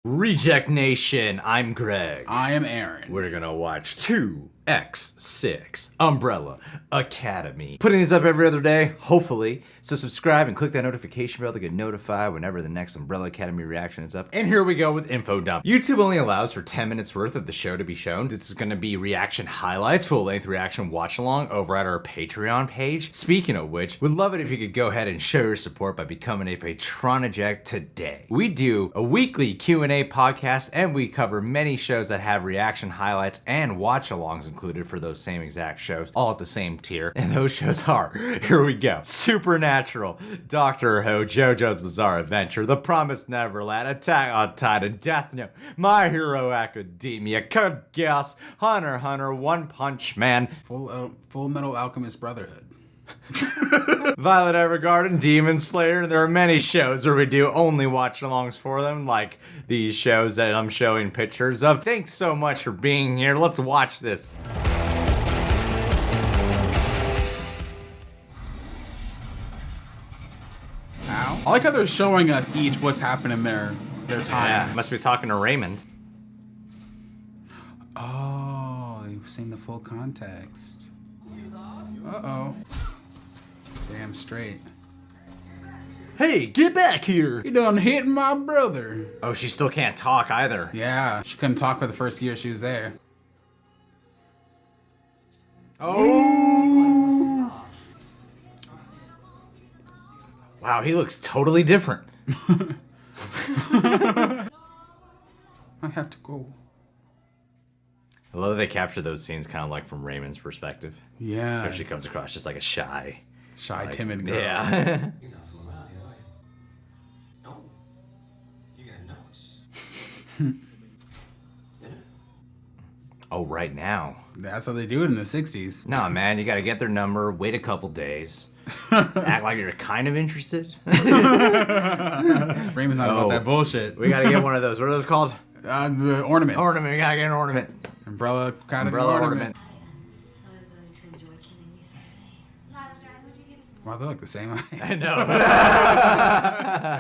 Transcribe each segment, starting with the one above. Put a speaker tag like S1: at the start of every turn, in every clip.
S1: Reject Nation, I'm Greg.
S2: I am Aaron.
S1: We're gonna watch 2x6 Umbrella Academy. Putting these up every other day, hopefully. So subscribe and click that notification bell to get notified whenever the next Umbrella Academy reaction is up. And here we go with info dump. YouTube only allows for 10 minutes worth of the show to be shown. This is gonna be reaction highlights, full-length reaction watch-along over at our Patreon page. Speaking of which, would love it if you could go ahead and show your support by becoming a Patronaject today. We do a weekly Q&A podcast, and we cover many shows that have reaction highlights and watch-alongs included for those same exact shows, all at the same tier. And those shows are, here we go, Supernatural, Doctor Who, JoJo's Bizarre Adventure, The Promised Neverland, Attack on Titan, Death Note, My Hero Academia, Code Geass, Hunter x Hunter, One Punch Man,
S2: Full Metal Alchemist Brotherhood.
S1: Violet Evergarden, Demon Slayer, and there are many shows where we do only watch-alongs for them, like these shows that I'm showing pictures of. Thanks so much for being here. Let's watch this.
S2: Ow. I like how they're showing us each what's happened in their time.
S1: Yeah, must be talking to Raymond.
S2: Oh, you've seen the full context. Uh-oh. Damn straight.
S1: Hey, get back here!
S2: You done hit my brother.
S1: Oh, she still can't talk either.
S2: Yeah, she couldn't talk for the first year she was there.
S1: Oh! Wow, he looks totally different.
S2: I have to go.
S1: I love that they capture those scenes kind of like from Raymond's perspective.
S2: Yeah.
S1: Where she comes across just like a shy,
S2: timid girl.
S1: Yeah.
S3: No. You got notes.
S1: Oh, right now.
S2: That's how they do it in the 60s.
S1: Nah, man, you gotta get their number, wait a couple days, act like you're kind of interested.
S2: Raymond's not about that bullshit.
S1: We gotta get one of those. What are those called?
S2: The ornaments.
S1: Ornament. We gotta get an ornament.
S2: Umbrella kind of
S1: Umbrella
S2: ornament.
S1: ornament.
S4: I am so going to enjoy killing you someday.
S2: Wow, they look the same.
S1: I know.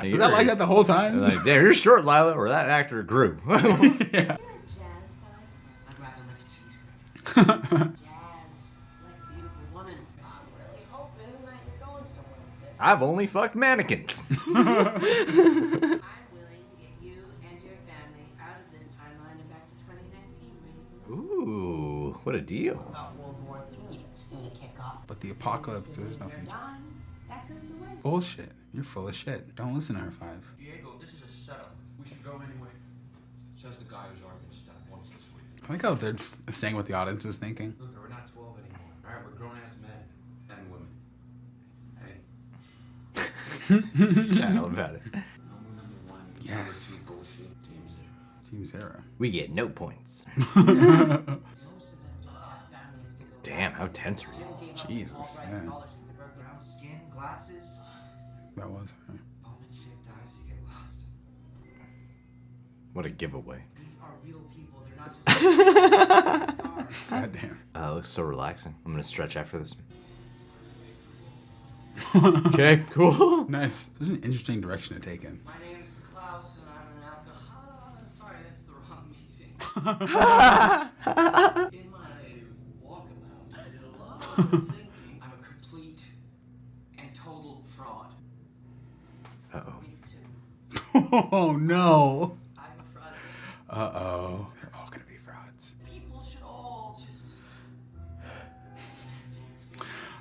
S2: Is that like that the whole time?
S1: Like, damn, you're short, Lila, or that actor grew.
S2: Yeah.
S4: You're a jazz guy.
S3: I'd rather look at cheese.
S4: Jazz, like a beautiful woman.
S3: I'm really hoping that you're going somewhere with this.
S1: I've only fucked mannequins.
S4: I'm willing to get you and your family out of this timeline and back to 2019.
S1: Ooh, what a deal.
S3: About World War III, it's still to kick off.
S2: But the apocalypse, there's no future.
S4: Gone. That goes away.
S2: Bullshit. You're full of shit. Don't listen to her five.
S5: Diego, this is a setup. We should go anyway. Says the guy who's arguing stuff once this week.
S2: I like how they're just saying what the audience is thinking.
S6: Luther, we're not 12 anymore. All right, we're grown-ass men and women. Hey.
S1: Child about it.
S6: Number one.
S2: Yes.
S6: Number two, bullshit. Team Zero.
S2: Team Zero.
S1: We get no points.
S3: Most of them don't have families to go
S1: Damn, how tense are you?
S2: Jesus, yeah.
S6: Brown skin, glasses.
S2: That was her.
S6: Almond-shaped eyes, you get lost.
S1: What a giveaway.
S3: These are real people. They're not just stars.
S2: God damn.
S1: It looks so relaxing. I'm gonna stretch after this. Okay, cool.
S2: Nice. There's an interesting direction to take in.
S3: My name is Klaus, and I'm an alcoholic. Sorry, that's the wrong meeting. In my walkabout, I did a lot of thinking. I'm a complete and total fraud.
S1: Uh-oh.
S3: Me too.
S2: Oh no.
S3: I'm a fraud.
S2: Uh-oh. They're all gonna be frauds.
S3: People should all just.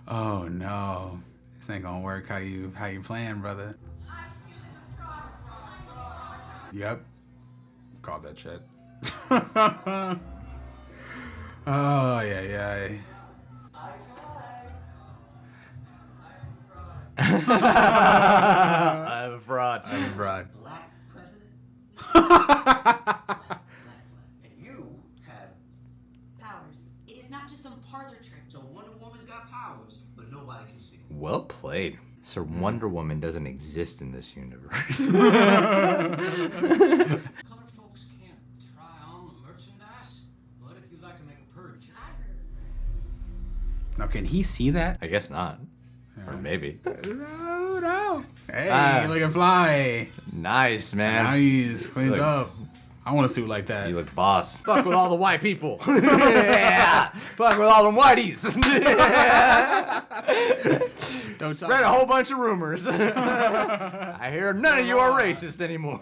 S2: Oh no. This ain't gonna work how you plan, brother. Yep. Called that shit. Oh yeah.
S1: I'm a fraud.
S2: I'm a fraud.
S3: Black president? And you have
S4: Powers. It is not just some parlor trick.
S3: so Wonder Woman's got powers, but nobody can see.
S1: Well played. Sir Wonder Woman doesn't exist in this universe.
S5: Colored folks can't try on the merchandise, but if you'd like to make a purchase.
S2: Now can he see that?
S1: I guess not. Or maybe.
S2: Oh, no. Hey, look at Fly.
S1: Nice, man.
S2: Nice. Cleans
S1: Look.
S2: up. I want a suit like that.
S1: You look boss. Fuck with all the white people. Yeah. Fuck with all the whiteys.
S2: Don't
S1: Spread a whole bunch of rumors. I hear none of you are racist anymore.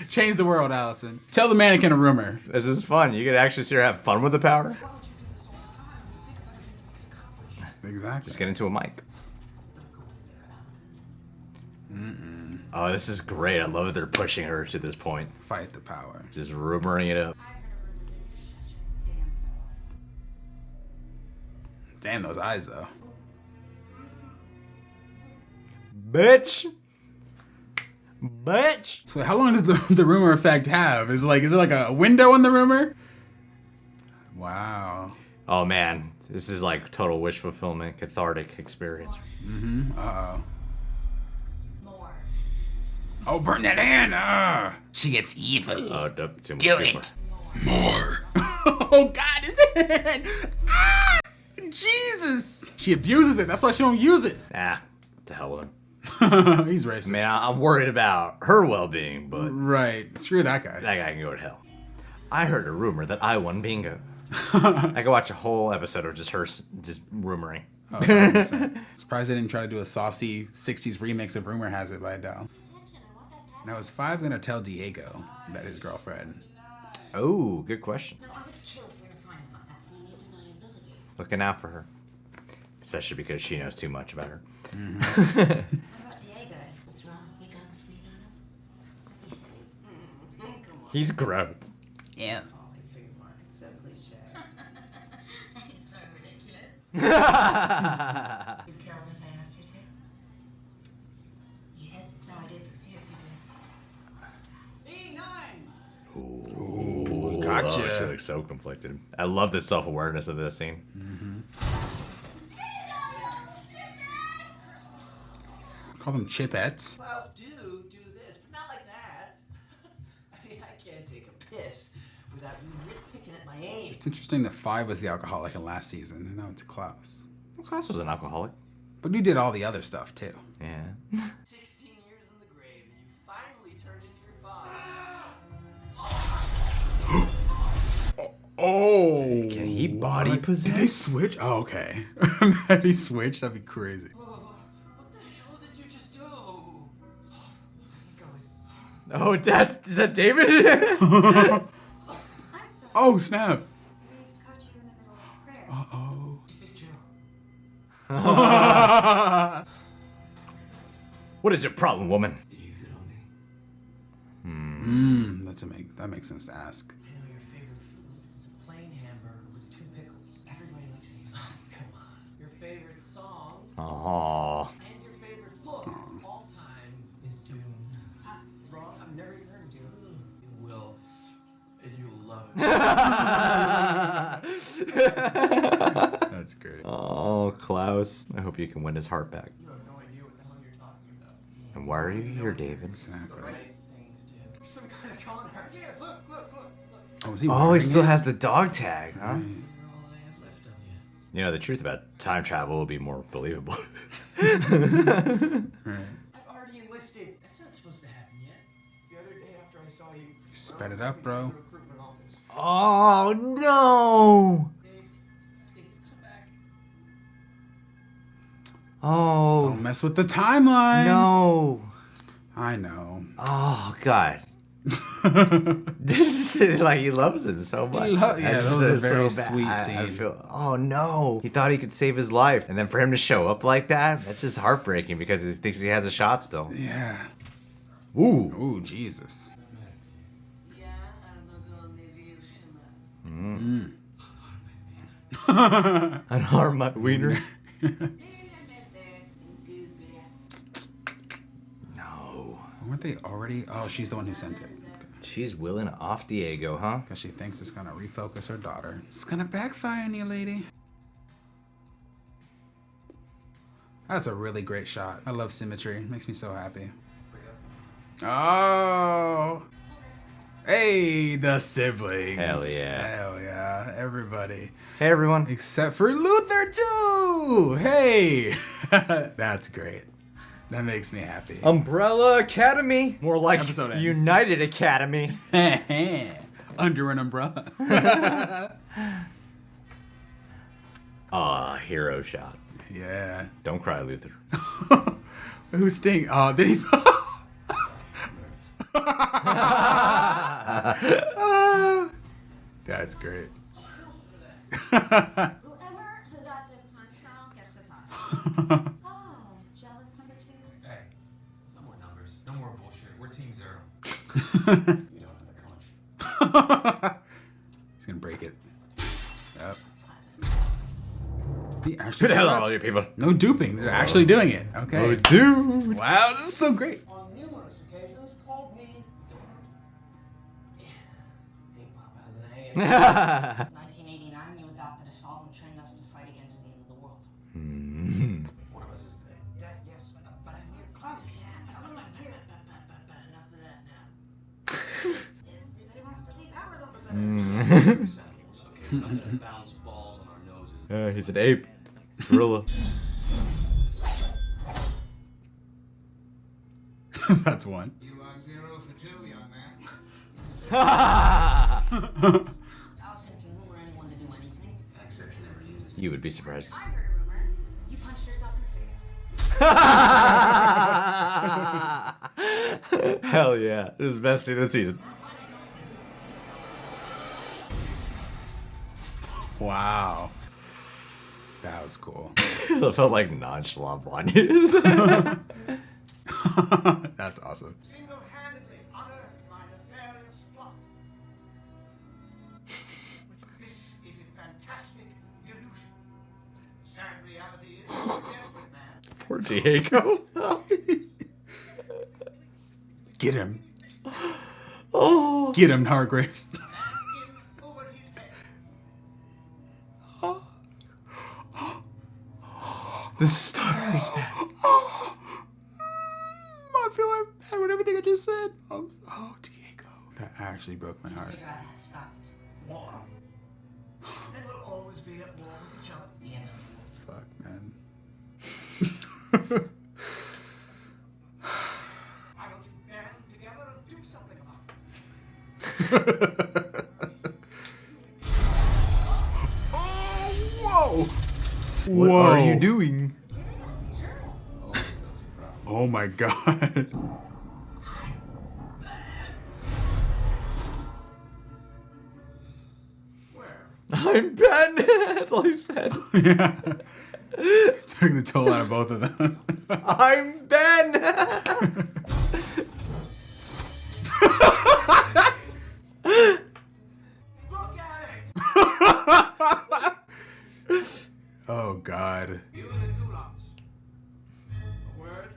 S2: Change the world, Allison. Tell the mannequin a rumor.
S1: This is fun. You could actually see her have fun with the power.
S3: Why don't you do this all the time? You think about it.
S2: Exactly.
S1: Just get into a mic.
S3: Don't go in there, Allison.
S1: Oh, this is great. I love that they're pushing her to this point.
S2: Fight the power.
S1: Just rumoring it up.
S4: I heard a rumor that you're such a damn moth.
S2: Damn those eyes, though.
S1: Bitch. Bitch.
S2: So how long does the rumor effect have? Is there like a window on the rumor? Wow.
S1: Oh, man. This is like total wish fulfillment, cathartic experience.
S2: Uh-oh.
S4: More.
S2: Oh, burn that in! She gets evil.
S1: Oh, too much.
S2: Do it. More. Oh, God, is it? Ah! Jesus! She abuses it. That's why she don't use it.
S1: Ah, what the hell with him.
S2: He's racist.
S1: I mean, I'm worried about her well-being, but
S2: Right. Screw that guy.
S1: that guy can go to hell. I heard a rumor that I won bingo. I could watch a whole episode of just her just rumoring.
S2: Oh, 100%. Surprised they didn't try to do a saucy 60s remix of Rumor Has It by Adele. Now, is Five gonna tell Diego that his girlfriend?
S1: Oh, good question.
S4: No, I would kill for an assignment like that. You need deniability.
S1: Looking out for her. Especially because she knows too much about her.
S4: What about Diego? What's wrong? You got sweet on him? He said Come on.
S1: He's gross.
S2: Yeah.
S3: Falling free market, so cliche.
S4: It's so ridiculous.
S1: Ooh,
S4: You'd kill him if I asked you to? Yes. No, I didn't. Yes, you did.
S3: E9!
S2: Gotcha.
S1: oh, she looks so conflicted. I love the self-awareness of this scene.
S2: Call them chipettes.
S3: Klaus, do this, but not like that. I mean, I can't take a piss without you nitpicking at my aim.
S2: It's interesting that Five was the alcoholic in last season, and now it's Klaus.
S1: Well, Klaus was an alcoholic.
S2: But you did all the other stuff, too.
S1: Yeah.
S3: 16 years in the grave, and you finally turned into your father.
S2: Oh!
S1: Can he body possess?
S2: Did they switch? Oh, okay. If he switched, that'd be crazy.
S3: What the hell did you just do? I think I was...
S1: Oh, is that David?
S4: I'm sorry.
S2: Oh, snap.
S4: We've caught you in the middle of prayer.
S2: Uh-oh.
S3: Hey, Joe.
S1: What is your problem, woman?
S3: Did you hit on me?
S2: That makes sense to ask.
S3: I know your favorite food is a plain hamburger with 2 pickles. Everybody likes the Come on. Your favorite song
S1: Oh.
S3: and your favorite book of all time is Dune. Wrong? I've never even heard of Dune. You will, and you'll love it.
S2: That's great.
S1: Oh, Klaus. I hope you can win his heart back.
S3: You have no idea what the hell you're talking about.
S1: And why are you here, David?
S3: It's the right thing to do. You're some kind of con artist. Yeah, look.
S2: Oh, is he
S1: Oh, he
S2: wearing
S1: still
S2: it?
S1: has the dog tag, huh?
S3: You're all I have left of you.
S1: You know, the truth about time travel will be more believable.
S2: Right.
S3: I've already enlisted. That's not supposed to happen yet. The other day after I saw you,
S2: Sped it up, bro.
S3: the recruitment office.
S1: Oh, no.
S3: Dave, come back.
S1: Oh,
S2: Don't mess with the timeline.
S1: no.
S2: I know.
S1: Oh, God. This is like he loves him so much.
S2: Yeah,
S1: That's
S2: that was a
S1: just
S2: very
S1: bad.
S2: sweet
S1: I
S2: scene.
S1: feel, oh no, he thought he could save his life, and then for him to show up like that—that's just heartbreaking because he thinks he has a shot still.
S2: Yeah.
S1: Ooh,
S2: Ooh, Jesus.
S4: Yeah, I'm not gonna leave you, Shima.
S1: unharmed my wiener. No,
S2: Weren't they already? Oh, she's the one who sent it.
S1: she's willing off Diego, huh?
S2: Because she thinks it's gonna refocus her daughter. It's gonna backfire on you, lady. That's a really great shot. I love symmetry. It makes me so happy. Oh. Hey, the siblings.
S1: Hell yeah.
S2: Hell yeah. Everybody.
S1: Hey everyone.
S2: Except for Luther, too. Hey. That's great. That makes me happy.
S1: Umbrella Academy. More like
S2: Episode ends.
S1: United Academy.
S2: Under an umbrella.
S1: Hero shot.
S2: Yeah.
S1: Don't cry, Luther.
S2: Who's Sting? Oh, did he? That's great.
S7: Whoever has got this punch strong gets the top. Oh, jealous number 2.
S6: Hey, no more numbers. No more bullshit. We're team 0. You don't have the conch.
S2: He's gonna break it. Yep. He
S1: Who
S2: actually.
S1: the hell are all you people?
S2: No duping. They're actually doing it. Okay.
S1: Oh, dude.
S2: Wow, this is so great.
S3: On numerous occasions, called me. Big Papa has it hanging. 1989, you adopted us all and trained us to fight against the end of the world.
S6: One of us is dead, yes, but I'm here close. Tell him I'm here.
S3: Enough of that now.
S7: Everybody wants to see powers on this
S5: Reassembles, okay? We're not gonna bounce balls on our noses.
S1: He's an ape. Gorilla.
S2: That's one.
S5: You are 0 for 2, young man.
S3: Allison can rumor anyone to do anything.
S6: Except she never uses.
S1: You would be surprised.
S7: I heard a rumor. You punched yourself in the face.
S1: Hell yeah. This is the best scene of the season.
S2: Wow. That was cool.
S1: It felt like nonchalant Vanya is.
S2: That's awesome.
S5: Single-handedly unearthed my nefarious plot. This is a fantastic delusion. Sad reality is you're a desperate man.
S1: Poor Diego.
S2: Get him.
S1: Oh.
S2: Get him, Hargraves.
S5: And in over his head.
S1: The stutter is back.
S2: I feel like bad with everything I just said. Oh, Diego. That actually broke my heart.
S3: Figure out how to stop it.
S5: War. And we'll always be at war with each other.
S3: The end of
S2: Fuck, man.
S5: Why don't you band together and do something about it?
S2: Oh, whoa.
S1: What are you doing?
S7: Having a seizure?
S2: Oh my god.
S5: Where?
S1: I'm Ben. That's all he said.
S2: Yeah. Took the toll out of both of them.
S1: I'm Ben.
S5: Look at it!
S2: Oh god.
S5: You and the culottes. A word?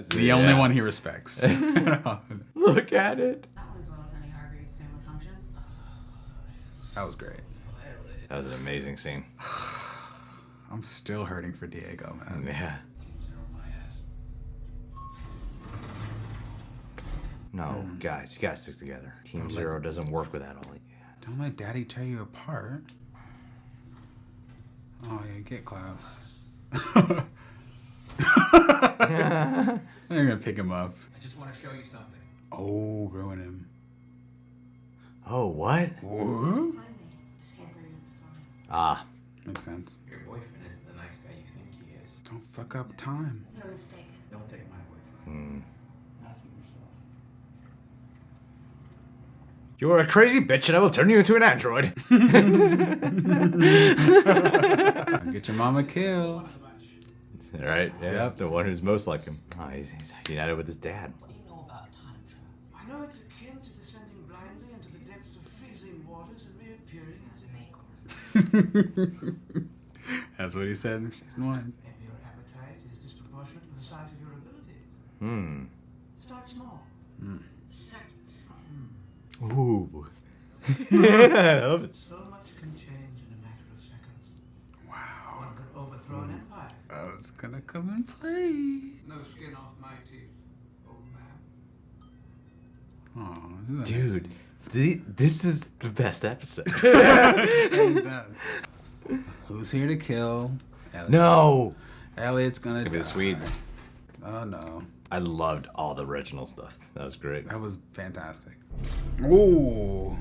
S2: The only one he respects.
S1: Look at it.
S7: Not as well as any Hargreaves family function.
S2: That was great.
S1: That was an amazing scene.
S2: I'm still hurting for Diego, man.
S1: Yeah. No, guys, you gotta stick together. Team Zero doesn't work without all of you.
S2: Don't let Daddy tear you apart. Oh yeah, get Klaus. I'm gonna pick him up.
S6: I just want to show you something.
S2: Oh, ruin him.
S1: Oh, what?
S2: What?
S7: Finally, this came for you at the phone.
S1: Ah.
S2: Makes sense.
S6: Your boyfriend isn't the nice guy you think he is.
S2: Don't fuck up time.
S7: You're mistaken.
S6: Don't take my word for it. Ask him yourself.
S1: You are a crazy bitch and I will turn you into an android.
S2: I'll get your mama killed.
S1: Right? Yeah.
S2: Yep.
S1: The one who's most like him. Oh, he's united with his dad.
S3: What do you know about time travel?
S5: I know it's akin to descending blindly into the depths of freezing waters and reappearing as an acorn.
S2: That's what he said in season 1.
S5: Maybe your appetite is disproportionate to the size of your abilities. Start small. Seconds.
S1: Ooh. I love it.
S5: So much can change in a matter of seconds.
S2: Wow.
S5: One could overthrow an empire.
S2: Oh, it's gonna come and play.
S5: No skin off my teeth, old man.
S2: Oh, isn't that
S1: Dude, this is the best episode.
S2: nice? Who's here to kill? Elliot.
S1: No.
S2: Elliot's gonna
S1: It's gonna be the
S2: die.
S1: Swedes.
S2: Oh no.
S1: I loved all the Reginald stuff. That was great.
S2: That was fantastic. Ooh.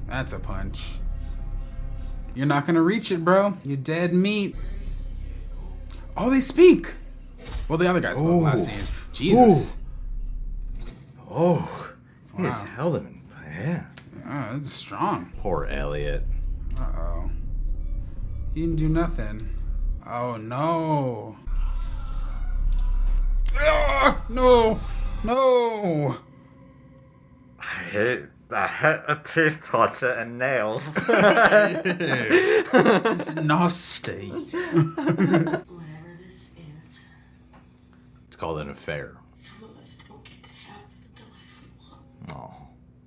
S2: That's a punch. You're not gonna reach it, bro. You're dead meat. Oh, they speak. Well, the other guy spoke last scene. Jesus.
S1: Oh, he just
S2: Wow.
S1: held him. Yeah.
S2: Oh, that's strong.
S1: Poor Elliot.
S2: Uh-oh. He didn't do nothing. Oh, no. Ah, no. No.
S1: I hate a tooth toucher and nails.
S2: It's nasty.
S4: Whatever this is,
S1: It's called an affair.
S4: some of us don't get to have the life we want.
S1: Oh.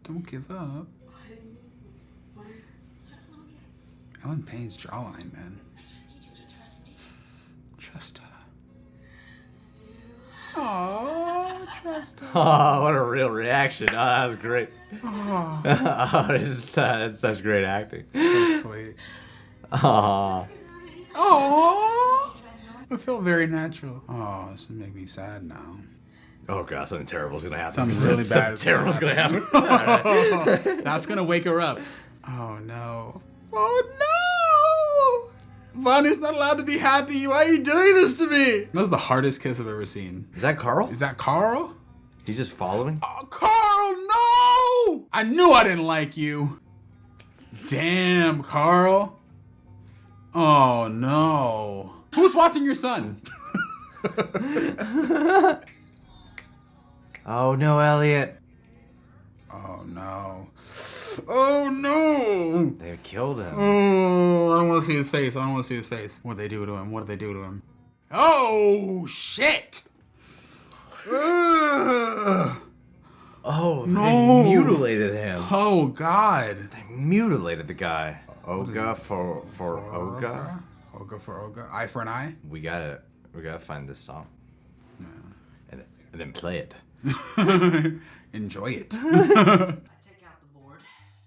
S2: Don't give up.
S4: Where?
S2: Ellen Payne's jawline, man.
S4: I just need you to trust me.
S2: Trust her. Oh, trust her.
S1: Oh, what a real reaction. Oh, that was great. Oh, that's such great acting.
S2: So sweet.
S1: Oh.
S2: Oh, I feel very natural. Oh, this would make me sad now.
S1: Oh god, something terrible's gonna happen.
S2: Something really bad is
S1: Something terrible's gonna happen.
S2: That's gonna wake her up. Oh no. Oh no! Vanya's not allowed to be happy. Why are you doing this to me? That was the hardest kiss I've ever seen.
S1: Is that Carl?
S2: Is that Carl?
S1: He's just following?
S2: Oh, Carl, no! I knew I didn't like you. Damn, Carl. Oh no. Who's watching your son?
S1: Oh no, Elliot.
S2: Oh no. Oh no.
S1: They killed him.
S2: Oh, I don't want to see his face. I don't want to see his face. What did they do to him? What did they do to him? Oh shit. Ugh.
S1: Oh,
S2: No.
S1: they mutilated him.
S2: Oh god.
S1: They mutilated the guy. Oga for Oga.
S2: Oga for Oga. Eye for an eye.
S1: We gotta find this song. And then play it.
S2: Enjoy it.
S4: I take out the board.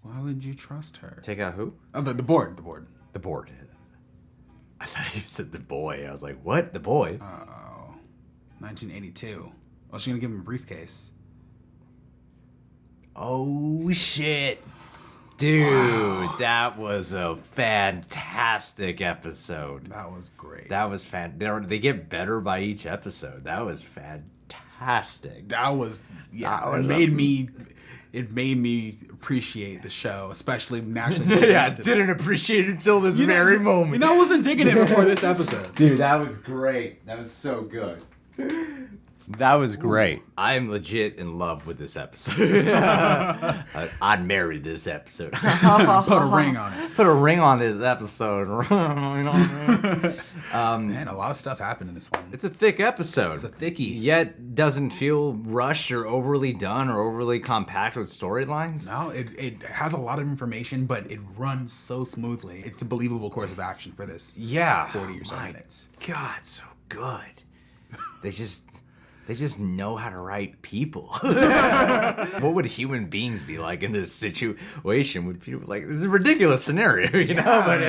S2: Why would you trust her?
S1: Take out who?
S2: Oh, the board. The board.
S1: The board. I thought you said the boy. I was like, what? The boy?
S2: Oh, 1982. Well, she's gonna give him a briefcase.
S1: Oh shit. Dude, that was a fantastic episode.
S2: That was great.
S1: That was they get better by each episode. That was fantastic.
S2: That was
S1: That
S2: it
S1: was
S2: made me appreciate the show, especially naturally.
S1: Yeah, I didn't appreciate it until this very moment.
S2: You know, I wasn't digging it before this episode.
S1: Dude, that was great. That was so good. That was great. I'm legit in love with this episode. I'd marry this episode.
S2: Put a ring on it.
S1: Put a ring on this episode. You know what I mean?
S2: Man, a lot of stuff happened in this one.
S1: It's a thick episode.
S2: It's a thickie.
S1: Yet doesn't feel rushed or overly done or overly compact with storylines.
S2: No, it has a lot of information, but it runs so smoothly. It's a believable course of action for this.
S1: Yeah.
S2: 40 or so
S1: My
S2: minutes.
S1: God, so good. They just know how to write people. What would human beings be like in this situation? Would people like, this is a ridiculous scenario, you know? But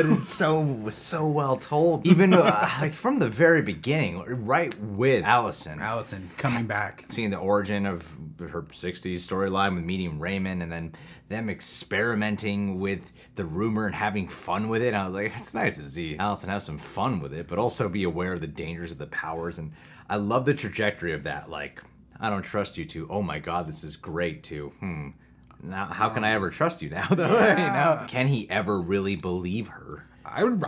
S1: it's so well told. Even like from the very beginning, right with Allison
S2: coming back.
S1: seeing the origin of her 60s storyline with meeting Raymond and then them experimenting with the rumor and having fun with it. I was like, it's nice to see Allison have some fun with it, but also be aware of the dangers of the powers. And I love the trajectory of that. Like, I don't trust you to, oh my God, this is great, to, now how can I ever trust you now, though?
S2: Yeah.
S1: You know? Can he ever really believe her?
S2: I would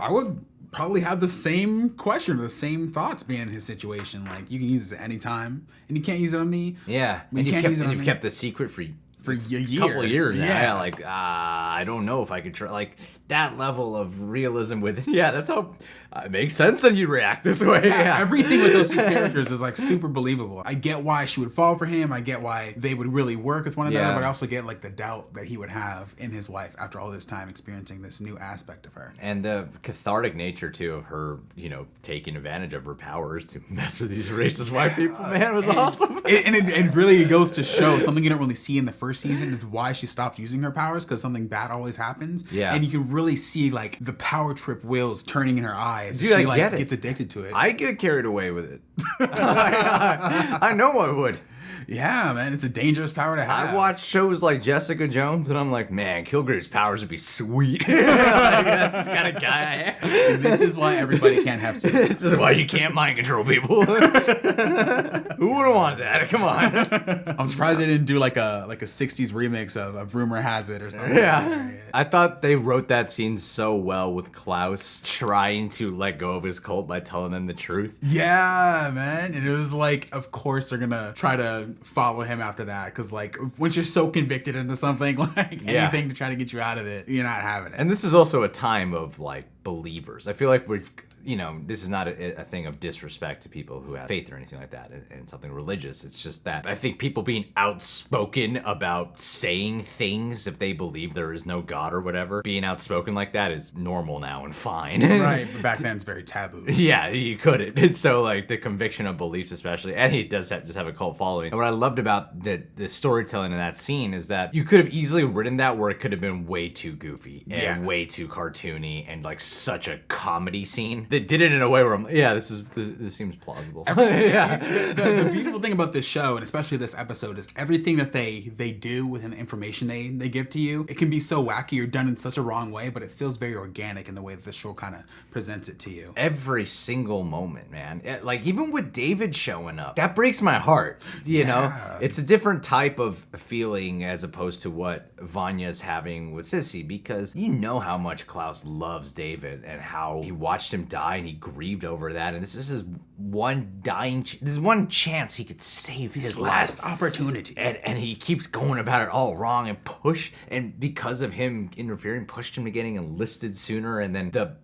S2: probably have the same question, the same thoughts being in his situation. Like, you can use this at any time, and you can't use it on me.
S1: Yeah,
S2: You
S1: and
S2: can't use it on
S1: you've
S2: me.
S1: kept the secret for
S2: For a year.
S1: couple of years now.
S2: Yeah.
S1: Yeah, like I don't know if I could try like that level of realism with it. Yeah, that's how it makes sense that you react this way. Yeah.
S2: Everything with those two characters is like super believable. I get why she would fall for him. I get why they would really work with one another,
S1: Yeah.
S2: but I also get like the doubt that he would have in his wife after all this time experiencing this new aspect of her.
S1: And the cathartic nature too of her, you know, taking advantage of her powers to mess with these racist white people, man, was awesome.
S2: It really goes to show something you don't really see in the first first season is why she stopped using her powers, because something bad always happens.
S1: Yeah.
S2: And you can really see like the power trip wheels turning in her eyes.
S1: Dude,
S2: she
S1: I
S2: like
S1: get it.
S2: gets addicted to it.
S1: I get carried away with it. I know I would.
S2: Yeah, man, it's a dangerous power to have.
S1: I watch shows like Jessica Jones, and I'm like, man, Kilgrave's powers would be sweet. Like, that's the kind of guy I am.
S2: And this is why everybody can't have superpowers.
S1: This is why you can't mind control people. Who would have wanted that? Come on.
S2: I'm surprised they didn't do like a 60s remix of Rumor Has It or something.
S1: Yeah. I thought they wrote that scene so well with Klaus trying to let go of his cult by telling them the truth.
S2: Yeah, man. And it was like, of course they're gonna try to follow him after that, because like once you're so convicted into something, like anything to try to get you out of it, you're not having it.
S1: And this is also a time of like believers. I feel like we've, you know, this is not a thing of disrespect to people who have faith or anything like that and something religious. It's just that I think people being outspoken about saying things if they believe there is no God or whatever, being outspoken like that is normal now and fine.
S2: Right, but back then it's very taboo.
S1: Yeah, you couldn't. And so like the conviction of beliefs especially, and he does just have a cult following. And what I loved about the storytelling in that scene is that you could have easily written that where it could have been way too goofy and way too cartoony and like such a comedy scene. They did it in a way where I'm, yeah, this seems plausible.
S2: The beautiful thing about this show, and especially this episode, is everything that they do with the information they give to you, it can be so wacky or done in such a wrong way, but it feels very organic in the way that the show kind of presents it to you.
S1: Every single moment, man. Like even with David showing up, that breaks my heart. You know, it's a different type of feeling as opposed to what Vanya's having with Sissy, because you know how much Klaus loves David and how he watched him die and he grieved over that. And this is his one this is one chance he could save his
S2: last
S1: life.
S2: opportunity.
S1: And he keeps going about it all wrong and because of him interfering, pushed him to getting enlisted sooner. And then the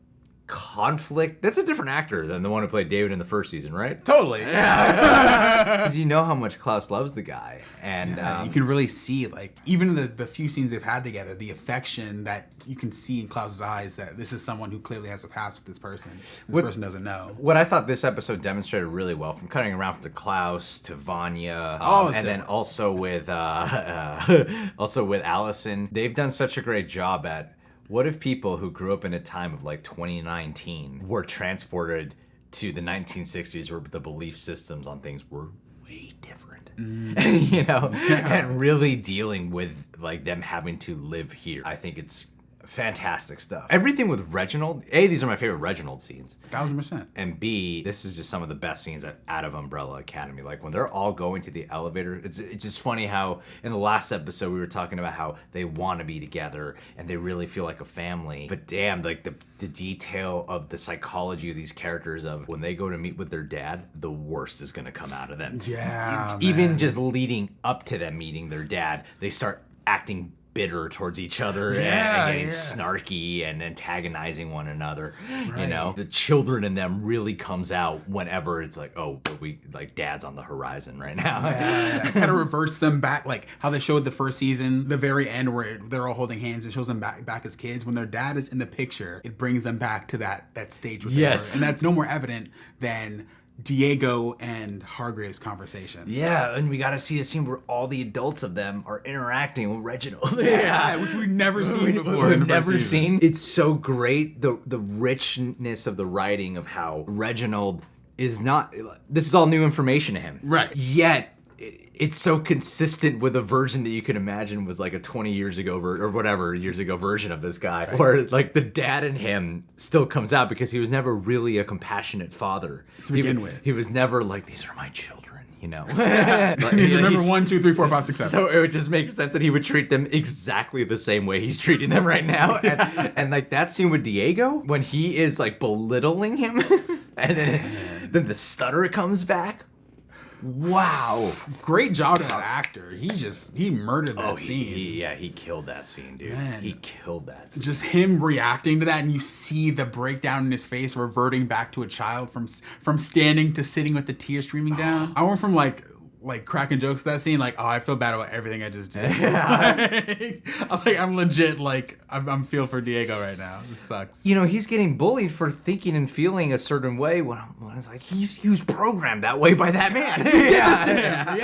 S1: conflict, that's a different actor than the one who played David in the first season, right?
S2: Totally.
S1: Because you know how much Klaus loves the guy. And
S2: you can really see, like, even in the few scenes they've had together, the affection that you can see in Klaus's eyes, that this is someone who clearly has a past with this person. This person doesn't know.
S1: What I thought this episode demonstrated really well, from cutting around from Klaus to Vanya, and then also with Allison, they've done such a great job at, what if people who grew up in a time of like 2019 were transported to the 1960s where the belief systems on things were way different, you know, and really dealing with like them having to live here. I think it's fantastic stuff. Everything with Reginald, A, these are my favorite Reginald scenes.
S2: 1000%.
S1: And B, this is just some of the best scenes out of Umbrella Academy. Like when they're all going to the elevator, it's just funny how in the last episode we were talking about how they want to be together and they really feel like a family. But damn, like the detail of the psychology of these characters, of when they go to meet with their dad, the worst is going to come out of them.
S2: Yeah,
S1: Even just leading up to them meeting their dad, they start acting bitter towards each other and getting snarky and antagonizing one another. You know, the children in them really comes out whenever it's like, oh, but we like dad's on the horizon right now.
S2: Kind of reverse them back, like how they showed the first season, the very end where they're all holding hands. It shows them back as kids. When their dad is in the picture, it brings them back to that stage with them. And that's no more evident than Diego and Hargrave's conversation.
S1: Yeah, and we got to see a scene where all the adults of them are interacting with Reginald.
S2: Which we've never seen before.
S1: We've never seen. It's so great, the richness of the writing of how Reginald is not, this is all new information to him.
S2: Right.
S1: Yet, it's so consistent with a version that you can imagine was like a 20 years ago or whatever years ago version of this guy, where like the dad in him still comes out because he was never really a compassionate father
S2: to begin with.
S1: He was never like, these are my children, you know.
S2: He's remember 1, 2, 3, 4, 5, 6, 7.
S1: So it would just make sense that he would treat them exactly the same way he's treating them right now. And like that scene with Diego when he is like belittling him, and then the stutter comes back. Wow.
S2: Great job to that actor. He murdered that scene.
S1: He killed that scene, dude.
S2: Man.
S1: He killed that scene.
S2: Just him reacting to that, and you see the breakdown in his face, reverting back to a child from standing to sitting with the tears streaming down. I went from like like cracking jokes at that scene, like, oh, I feel bad about everything I just did. I'm legit like I'm feel for Diego right now. This sucks.
S1: You know, he's getting bullied for thinking and feeling a certain way when it's like he was programmed that way by that man.
S2: Yeah.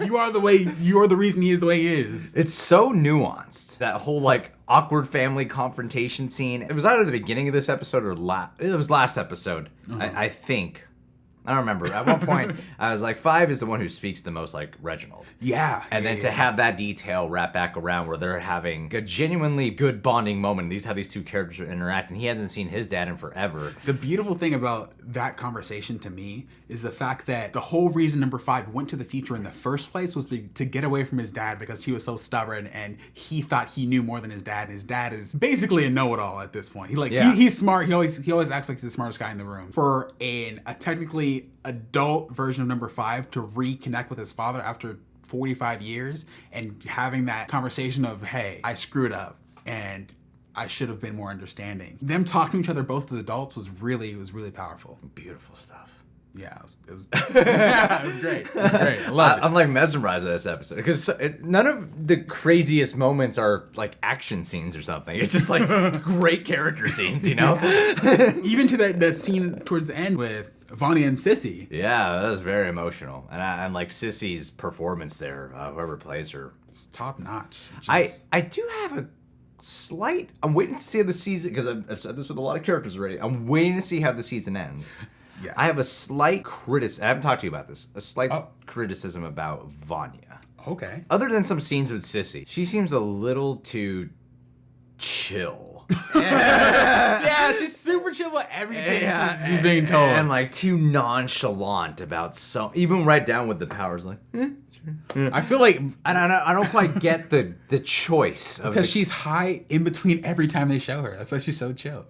S2: You are the reason he is the way he is.
S1: It's so nuanced. That whole like awkward family confrontation scene. It was either the beginning of this episode or it was last episode. I think. I don't remember. At one point, I was like, 5 is the one who speaks the most like Reginald.
S2: Yeah.
S1: And then to have that detail wrap back around where they're having a genuinely good bonding moment. These how these two characters are interacting. He hasn't seen his dad in forever.
S2: The beautiful thing about that conversation to me is the fact that the whole reason number 5 went to the future in the first place was to get away from his dad because he was so stubborn and he thought he knew more than his dad. And his dad is basically a know-it-all at this point. He's smart. He always acts like he's the smartest guy in the room. For a technically adult version of number 5 to reconnect with his father after 45 years and having that conversation of, hey, I screwed up and I should have been more understanding. Them talking to each other both as adults was really powerful.
S1: Beautiful stuff.
S2: Yeah, it was it was great. It was great. I loved it.
S1: I'm like mesmerized by this episode because none of the craziest moments are like action scenes or something. It's just like great character scenes, you know?
S2: Even to that scene towards the end with Vanya and Sissy.
S1: Yeah, that was very emotional. And like Sissy's performance there, whoever plays her.
S2: It's top notch.
S1: I do have a slight... I'm waiting to see how the season... Because I've said this with a lot of characters already. I'm waiting to see how the season ends.
S2: Yeah.
S1: I have a slight criticism... I haven't talked to you about this. A slight criticism about Vanya.
S2: Okay.
S1: Other than some scenes with Sissy, she seems a little too chill. Yeah,
S2: she's super chill about everything
S1: Yeah,
S2: she's being told.
S1: And like too nonchalant about even right down with the powers. Like,
S2: I feel like
S1: I don't quite get the choice of
S2: because she's high in between every time they show her. That's why she's so chill.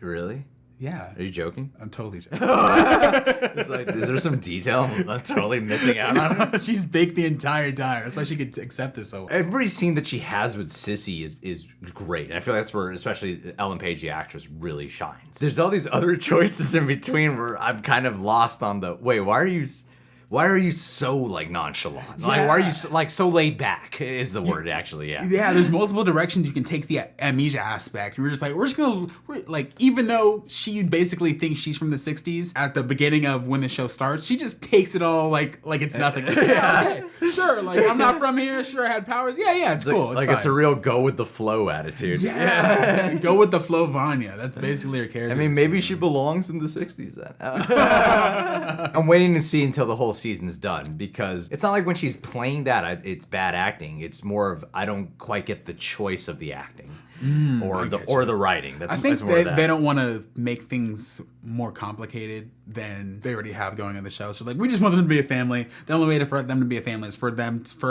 S1: Really?
S2: Yeah.
S1: Are you joking?
S2: I'm totally joking.
S1: It's like, is there some detail I'm totally missing out on?
S2: She's baked the entire time. That's why she could accept this so well.
S1: Every scene that she has with Sissy is great. And I feel like that's where especially Ellen Page, the actress, really shines. There's all these other choices in between where I'm kind of lost on the, wait, why are you so like nonchalant? Like, why are you so laid back is the word actually, yeah.
S2: Yeah, there's multiple directions you can take the amnesia aspect. We're just like, even though she basically thinks she's from the 60s at the beginning of when the show starts, she just takes it all like it's nothing. Yeah, okay, sure, like I'm not from here, sure I had powers. Yeah, it's cool.
S1: Like it's a real go with the flow attitude.
S2: Yeah. Go with the flow Vanya. That's basically her character.
S1: I mean, maybe she belongs in the 60s then. I'm waiting to see until the whole season's done because it's not like when she's playing that it's bad acting. It's more of I don't quite get the choice of the acting or the writing.
S2: I think they don't want to make things more complicated than they already have going on the show. So like we just want them to be a family. The only way for them to be a family is for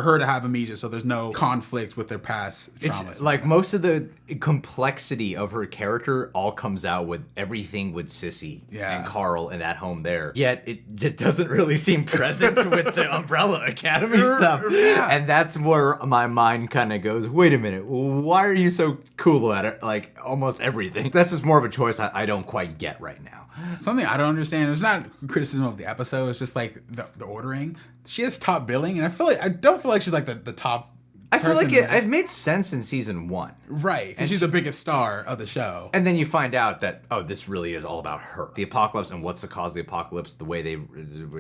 S2: her to have amnesia, so there's no conflict with their past traumas.
S1: It's like most of the complexity of her character all comes out with everything with Sissy and Carl in that home there. Yet it doesn't really seem present with the Umbrella Academy stuff. Yeah. And that's where my mind kind of goes, wait a minute, why are you so cool at it? Like almost everything. That's just more of a choice I don't quite get right now.
S2: Something I don't understand. It's not criticism of the episode. It's just like the ordering. She has top billing, and I don't feel like she's like the top.
S1: I feel like it made sense in season 1.
S2: Right, and she's the biggest star of the show.
S1: And then you find out that, this really is all about her. The apocalypse and what's the cause of the apocalypse, the way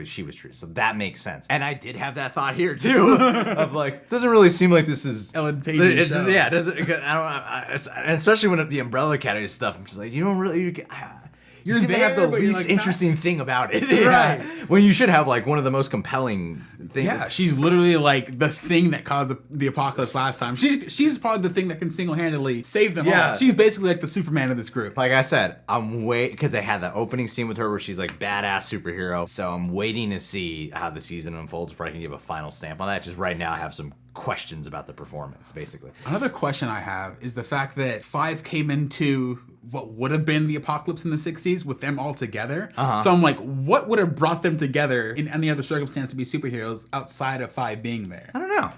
S1: she was treated. So that makes sense. And I did have that thought here, too, of like, it doesn't really seem like this is...
S2: Ellen Page's show.
S1: Yeah, it doesn't... and especially when the Umbrella Academy stuff, I'm just like, you don't really... You seem to have the least interesting thing about it.
S2: Right.
S1: When you should have like one of the most compelling things.
S2: Yeah, she's literally like the thing that caused the apocalypse last time. She's probably the thing that can single-handedly save them all. She's basically like the Superman of this group.
S1: Like I said, I'm because they had that opening scene with her where she's like badass superhero. So I'm waiting to see how the season unfolds before I can give a final stamp on that. Just right now I have some questions about the performance, basically.
S2: Another question I have is the fact that 5 came into what would have been the apocalypse in the 60s with them all together. So I'm like, what would have brought them together in any other circumstance to be superheroes outside of 5 being there?
S1: I don't know.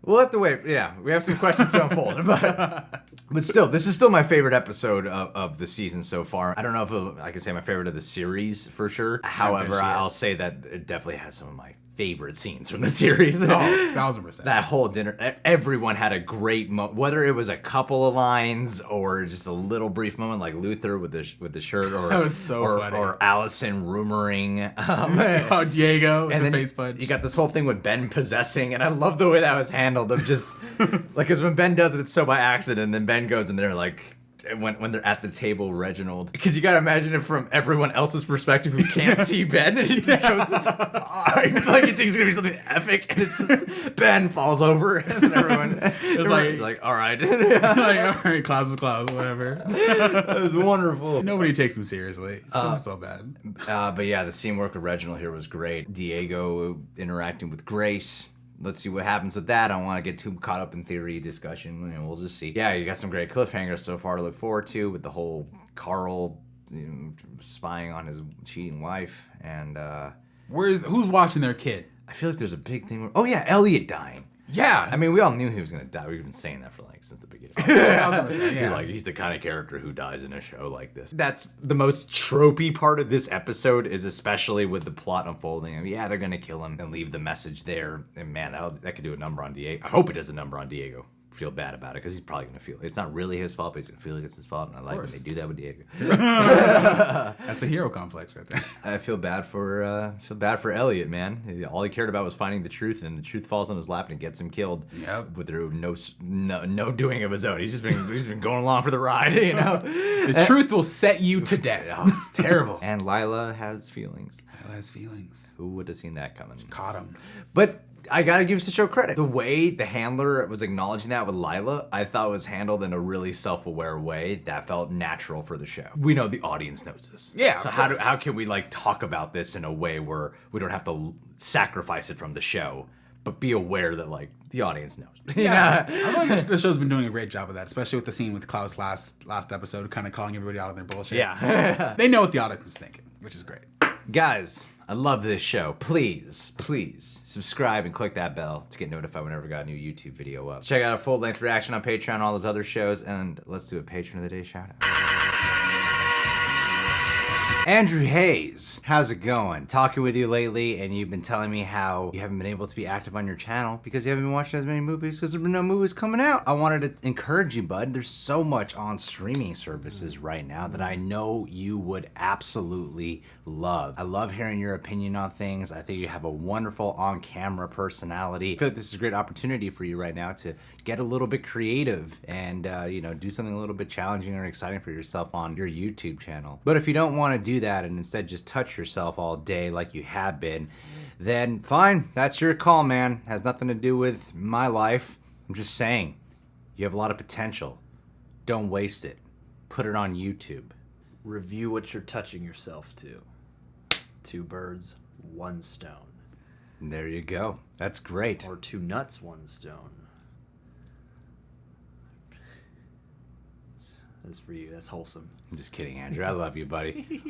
S1: We'll have to wait. Yeah, we have some questions to unfold. But still, this is still my favorite episode of the season so far. I don't know if I can say my favorite of the series for sure. However, I'll say that it definitely has some of my favorite scenes from the series.
S2: Oh, 1000%.
S1: That whole dinner, everyone had a great moment. Whether it was a couple of lines or just a little brief moment, like Luther with the shirt, or
S2: That was so funny.
S1: or Allison rumoring,
S2: Oh, Diego with
S1: and
S2: the
S1: then
S2: face punch.
S1: you got this whole thing with Ben possessing, and I love the way that was handled. Of just like, because when Ben does it, it's so by accident, and then Ben goes and they're like. When they're at the table, Reginald, because you gotta imagine it from everyone else's perspective who can't see Ben, and he just goes, like he thinks it's gonna be something epic, and it's just Ben falls over, and everyone it's like all right,
S2: Like, all right, Klaus is Klaus, whatever.
S1: it was wonderful.
S2: Nobody takes him seriously. So bad.
S1: But yeah, the scene work with Reginald here was great. Diego interacting with Grace. Let's see what happens with that. I don't want to get too caught up in theory discussion. We'll just see. Yeah, you got some great cliffhangers so far to look forward to with the whole Carl spying on his cheating wife. And
S2: Who's watching their kid?
S1: I feel like there's a big thing. Oh, yeah, Elliot dying.
S2: Yeah.
S1: I mean, we all knew he was going to die. We've been saying that for since the beginning.
S2: 1000%, yeah.
S1: He's the kind of character who dies in a show like this. That's the most tropey part of this episode, is especially with the plot unfolding. I mean, yeah, they're going to kill him and leave the message there. And man, that could do a number on Diego. I hope it does a number on Diego. Feel bad about it, because he's probably going to feel it. It's not really his fault, but he's going to feel like it's his fault. And I like when they do that with Diego.
S2: That's a hero complex right there.
S1: I feel bad for Elliot, man. All he cared about was finding the truth, and the truth falls on his lap and gets him killed.
S2: Yep.
S1: With no doing of his own. He's been going along for the ride, you know.
S2: The truth will set you to death.
S1: Oh, it's terrible. And Lila has feelings.
S2: Lila has feelings.
S1: Who would have seen that coming?
S2: Caught him.
S1: But I gotta give the show credit. The way the handler was acknowledging that with Lila, I thought was handled in a really self-aware way that felt natural for the show. We know the audience knows this.
S2: Yeah.
S1: So how can we talk about this in a way where we don't have to sacrifice it from the show, but be aware that the audience knows?
S2: Yeah. I feel like the show's been doing a great job of that, especially with the scene with Klaus last episode, kind of calling everybody out on their bullshit.
S1: Yeah.
S2: They know what the audience is thinking, which is great.
S1: Guys, I love this show. Please subscribe and click that bell to get notified whenever we got a new YouTube video up. Check out a full-length reaction on Patreon, all those other shows, and let's do a Patron of the Day shout out. Andrew Hayes, how's it going? Talking with you lately, and you've been telling me how you haven't been able to be active on your channel because you haven't been watching as many movies because there's been no movies coming out. I wanted to encourage you, bud. There's so much on streaming services right now that I know you would absolutely love. I love hearing your opinion on things. I think you have a wonderful on-camera personality. I feel like this is a great opportunity for you right now to get a little bit creative and do something a little bit challenging or exciting for yourself on your YouTube channel. But if you don't want to do that and instead just touch yourself all day like you have been, then fine, that's your call, man. Has nothing to do with my life. I'm just saying, you have a lot of potential. Don't waste it. Put it on YouTube.
S8: Review what you're touching yourself to. 2 birds, 1 stone.
S1: There you go. That's great.
S8: Or 2 nuts, 1 stone. That's for you. That's wholesome.
S1: I'm just kidding, Andrew. I love you, buddy.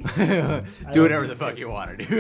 S1: Do whatever the fuck you want to do.